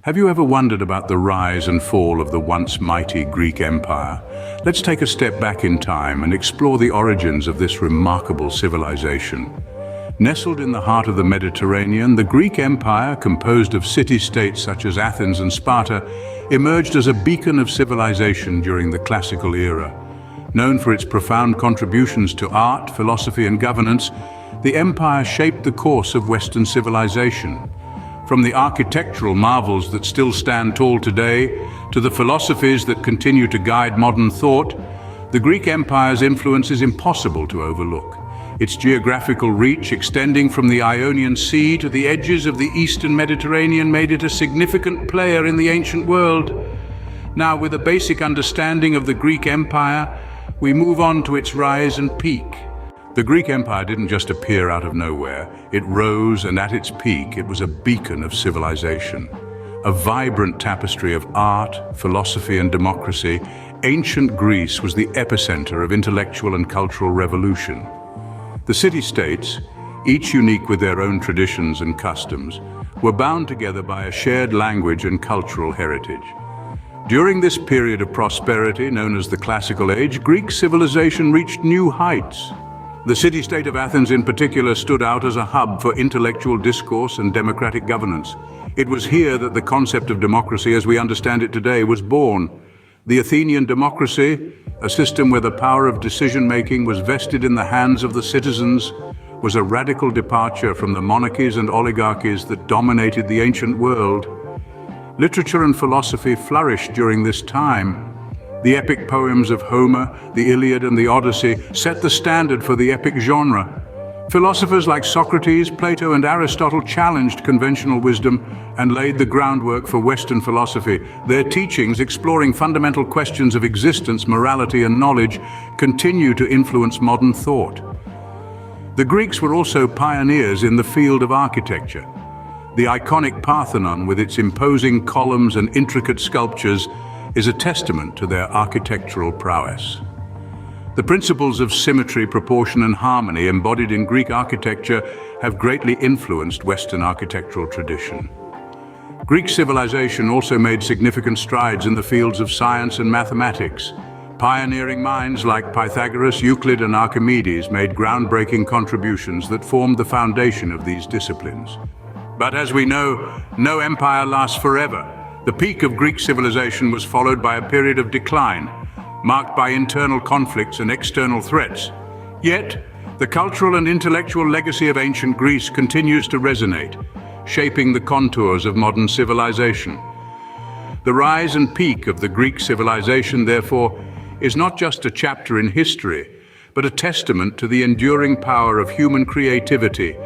Have you ever wondered about the rise and fall of the once mighty Greek Empire? Let's take a step back in time and explore the origins of this remarkable civilization. Nestled in the heart of the Mediterranean, the Greek Empire, composed of city-states such as Athens and Sparta, emerged as a beacon of civilization during the classical era. Known for its profound contributions to art, philosophy, and governance, the empire shaped the course of Western civilization. From the architectural marvels that still stand tall today, to the philosophies that continue to guide modern thought, the Greek Empire's influence is impossible to overlook. Its geographical reach, extending from the Ionian Sea to the edges of the Eastern Mediterranean, made it a significant player in the ancient world. Now, with a basic understanding of the Greek Empire, we move on to its rise and peak. The Greek Empire didn't just appear out of nowhere. It rose, and at its peak, it was a beacon of civilization. A vibrant tapestry of art, philosophy, and democracy, ancient Greece was the epicenter of intellectual and cultural revolution. The city-states, each unique with their own traditions and customs, were bound together by a shared language and cultural heritage. During this period of prosperity, known as the Classical Age, Greek civilization reached new heights. The city-state of Athens in particular stood out as a hub for intellectual discourse and democratic governance. It was here that the concept of democracy as we understand it today was born. The Athenian democracy, a system where the power of decision-making was vested in the hands of the citizens, was a radical departure from the monarchies and oligarchies that dominated the ancient world. Literature and philosophy flourished during this time. The epic poems of Homer, the Iliad and the Odyssey set the standard for the epic genre. Philosophers like Socrates, Plato and Aristotle challenged conventional wisdom and laid the groundwork for Western philosophy. Their teachings, exploring fundamental questions of existence, morality and knowledge, continue to influence modern thought. The Greeks were also pioneers in the field of architecture. The iconic Parthenon, with its imposing columns and intricate sculptures, is a testament to their architectural prowess. The principles of symmetry, proportion and harmony embodied in Greek architecture have greatly influenced Western architectural tradition. Greek civilization also made significant strides in the fields of science and mathematics. Pioneering minds like Pythagoras, Euclid and Archimedes made groundbreaking contributions that formed the foundation of these disciplines. But as we know, no empire lasts forever. The peak of Greek civilization was followed by a period of decline, marked by internal conflicts and external threats. Yet, the cultural and intellectual legacy of ancient Greece continues to resonate, shaping the contours of modern civilization. The rise and peak of the Greek civilization, therefore, is not just a chapter in history, but a testament to the enduring power of human creativity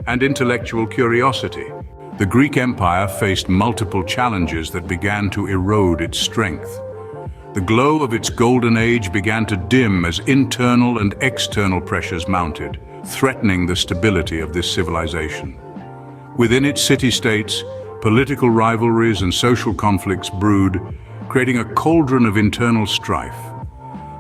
and intellectual curiosity. The Greek Empire faced multiple challenges that began to erode its strength. The glow of its golden age began to dim as internal and external pressures mounted, threatening the stability of this civilization. Within its city-states, political rivalries and social conflicts brewed, creating a cauldron of internal strife.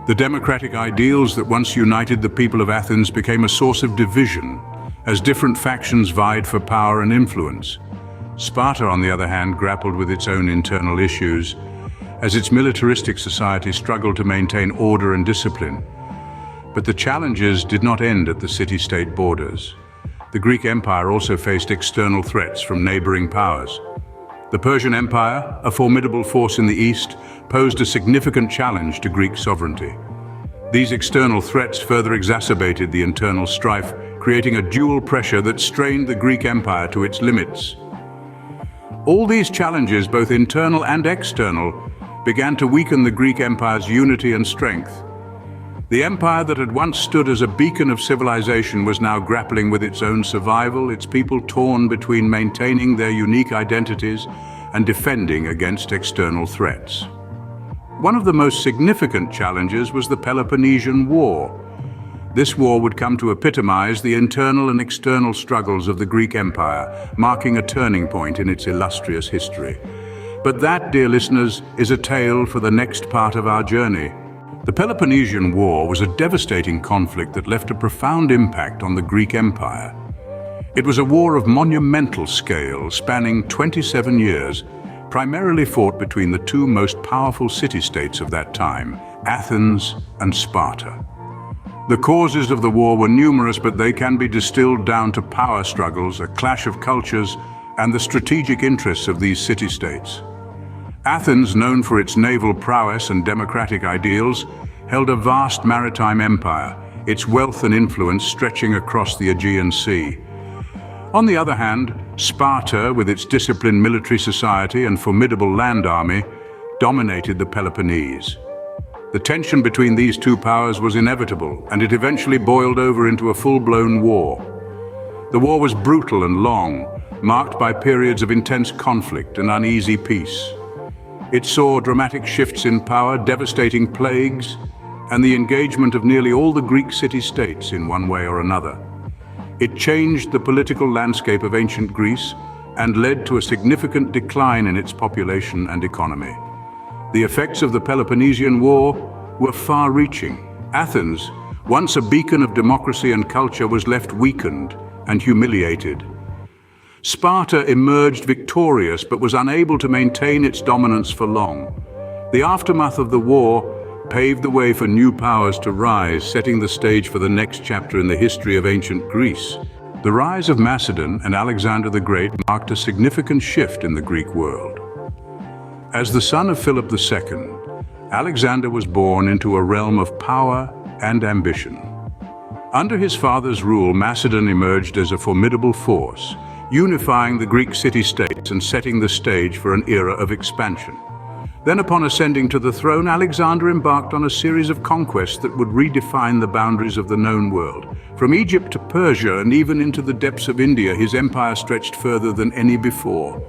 The democratic ideals that once united the people of Athens became a source of division, as different factions vied for power and influence. Sparta, on the other hand, grappled with its own internal issues, as its militaristic society struggled to maintain order and discipline. But the challenges did not end at the city-state borders. The Greek Empire also faced external threats from neighboring powers. The Persian Empire, a formidable force in the east, posed a significant challenge to Greek sovereignty. These external threats further exacerbated the internal strife, creating a dual pressure that strained the Greek Empire to its limits. All these challenges, both internal and external, began to weaken the Greek Empire's unity and strength. The empire that had once stood as a beacon of civilization was now grappling with its own survival, its people torn between maintaining their unique identities and defending against external threats. One of the most significant challenges was the Peloponnesian War. This war would come to epitomize the internal and external struggles of the Greek Empire, marking a turning point in its illustrious history. But that, dear listeners, is a tale for the next part of our journey. The Peloponnesian War was a devastating conflict that left a profound impact on the Greek Empire. It was a war of monumental scale, spanning 27 years, primarily fought between the two most powerful city-states of that time, Athens and Sparta. The causes of the war were numerous, but they can be distilled down to power struggles, a clash of cultures, and the strategic interests of these city-states. Athens, known for its naval prowess and democratic ideals, held a vast maritime empire, its wealth and influence stretching across the Aegean Sea. On the other hand, Sparta, with its disciplined military society and formidable land army, dominated the Peloponnese. The tension between these two powers was inevitable, and it eventually boiled over into a full-blown war. The war was brutal and long, marked by periods of intense conflict and uneasy peace. It saw dramatic shifts in power, devastating plagues, and the engagement of nearly all the Greek city-states in one way or another. It changed the political landscape of ancient Greece and led to a significant decline in its population and economy. The effects of the Peloponnesian War were far-reaching. Athens, once a beacon of democracy and culture, was left weakened and humiliated. Sparta emerged victorious but was unable to maintain its dominance for long. The aftermath of the war paved the way for new powers to rise, setting the stage for the next chapter in the history of ancient Greece. The rise of Macedon and Alexander the Great marked a significant shift in the Greek world. As the son of Philip II, Alexander was born into a realm of power and ambition. Under his father's rule, Macedon emerged as a formidable force, unifying the Greek city-states and setting the stage for an era of expansion. Then, upon ascending to the throne, Alexander embarked on a series of conquests that would redefine the boundaries of the known world. From Egypt to Persia and even into the depths of India, his empire stretched further than any before.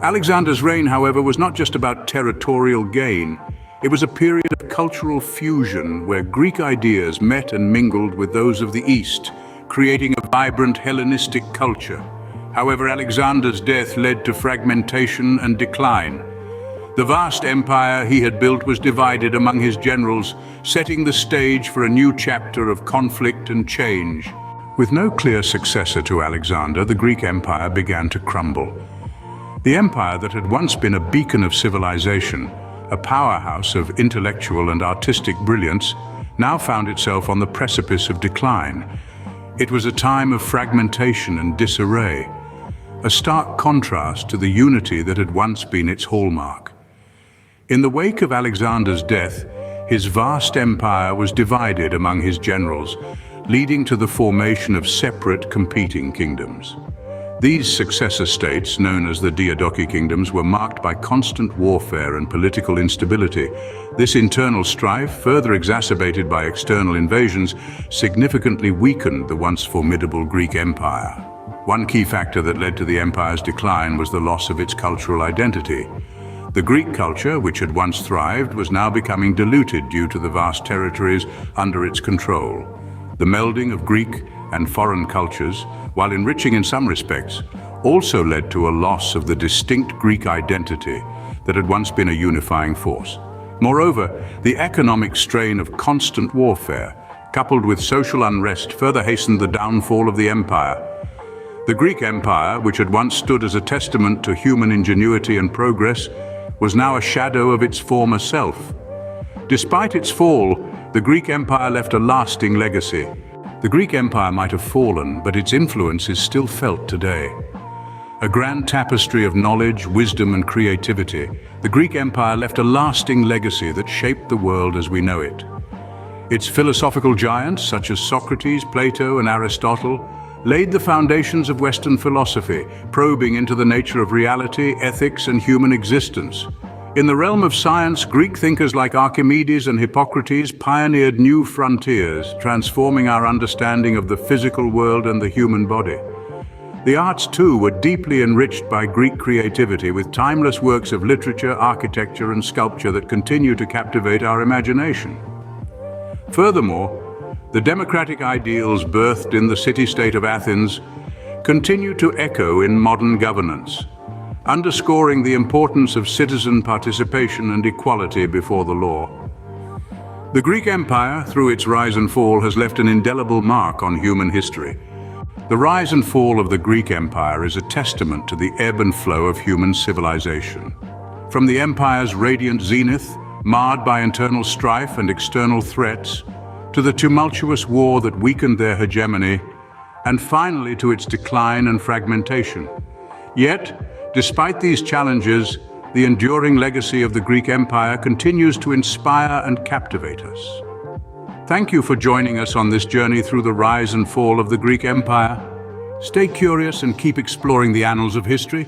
Alexander's reign, however, was not just about territorial gain. It was a period of cultural fusion where Greek ideas met and mingled with those of the East, creating a vibrant Hellenistic culture. However, Alexander's death led to fragmentation and decline. The vast empire he had built was divided among his generals, setting the stage for a new chapter of conflict and change. With no clear successor to Alexander, the Greek Empire began to crumble. The empire that had once been a beacon of civilization, a powerhouse of intellectual and artistic brilliance, now found itself on the precipice of decline. It was a time of fragmentation and disarray, a stark contrast to the unity that had once been its hallmark. In the wake of Alexander's death, his vast empire was divided among his generals, leading to the formation of separate competing kingdoms. These successor states, known as the Diadochi kingdoms, were marked by constant warfare and political instability. This internal strife, further exacerbated by external invasions, significantly weakened the once formidable Greek Empire. One key factor that led to the empire's decline was the loss of its cultural identity. The Greek culture, which had once thrived, was now becoming diluted due to the vast territories under its control. The melding of Greek and foreign cultures, while enriching in some respects, also led to a loss of the distinct Greek identity that had once been a unifying force. Moreover, the economic strain of constant warfare, coupled with social unrest, further hastened the downfall of the empire. The Greek Empire, which had once stood as a testament to human ingenuity and progress, was now a shadow of its former self. Despite its fall, the Greek Empire left a lasting legacy. The Greek Empire might have fallen, but its influence is still felt today. A grand tapestry of knowledge, wisdom, and creativity, the Greek Empire left a lasting legacy that shaped the world as we know it. Its philosophical giants, such as Socrates, Plato, and Aristotle, laid the foundations of Western philosophy, probing into the nature of reality, ethics, and human existence. In the realm of science, Greek thinkers like Archimedes and Hippocrates pioneered new frontiers, transforming our understanding of the physical world and the human body. The arts, too, were deeply enriched by Greek creativity, with timeless works of literature, architecture, and sculpture that continue to captivate our imagination. Furthermore, the democratic ideals birthed in the city-state of Athens continue to echo in modern governance, underscoring the importance of citizen participation and equality before the law. The Greek Empire, through its rise and fall, has left an indelible mark on human history. The rise and fall of the Greek Empire is a testament to the ebb and flow of human civilization. From the empire's radiant zenith, marred by internal strife and external threats, to the tumultuous war that weakened their hegemony, and finally to its decline and fragmentation. Yet, despite these challenges, the enduring legacy of the Greek Empire continues to inspire and captivate us. Thank you for joining us on this journey through the rise and fall of the Greek Empire. Stay curious and keep exploring the annals of history.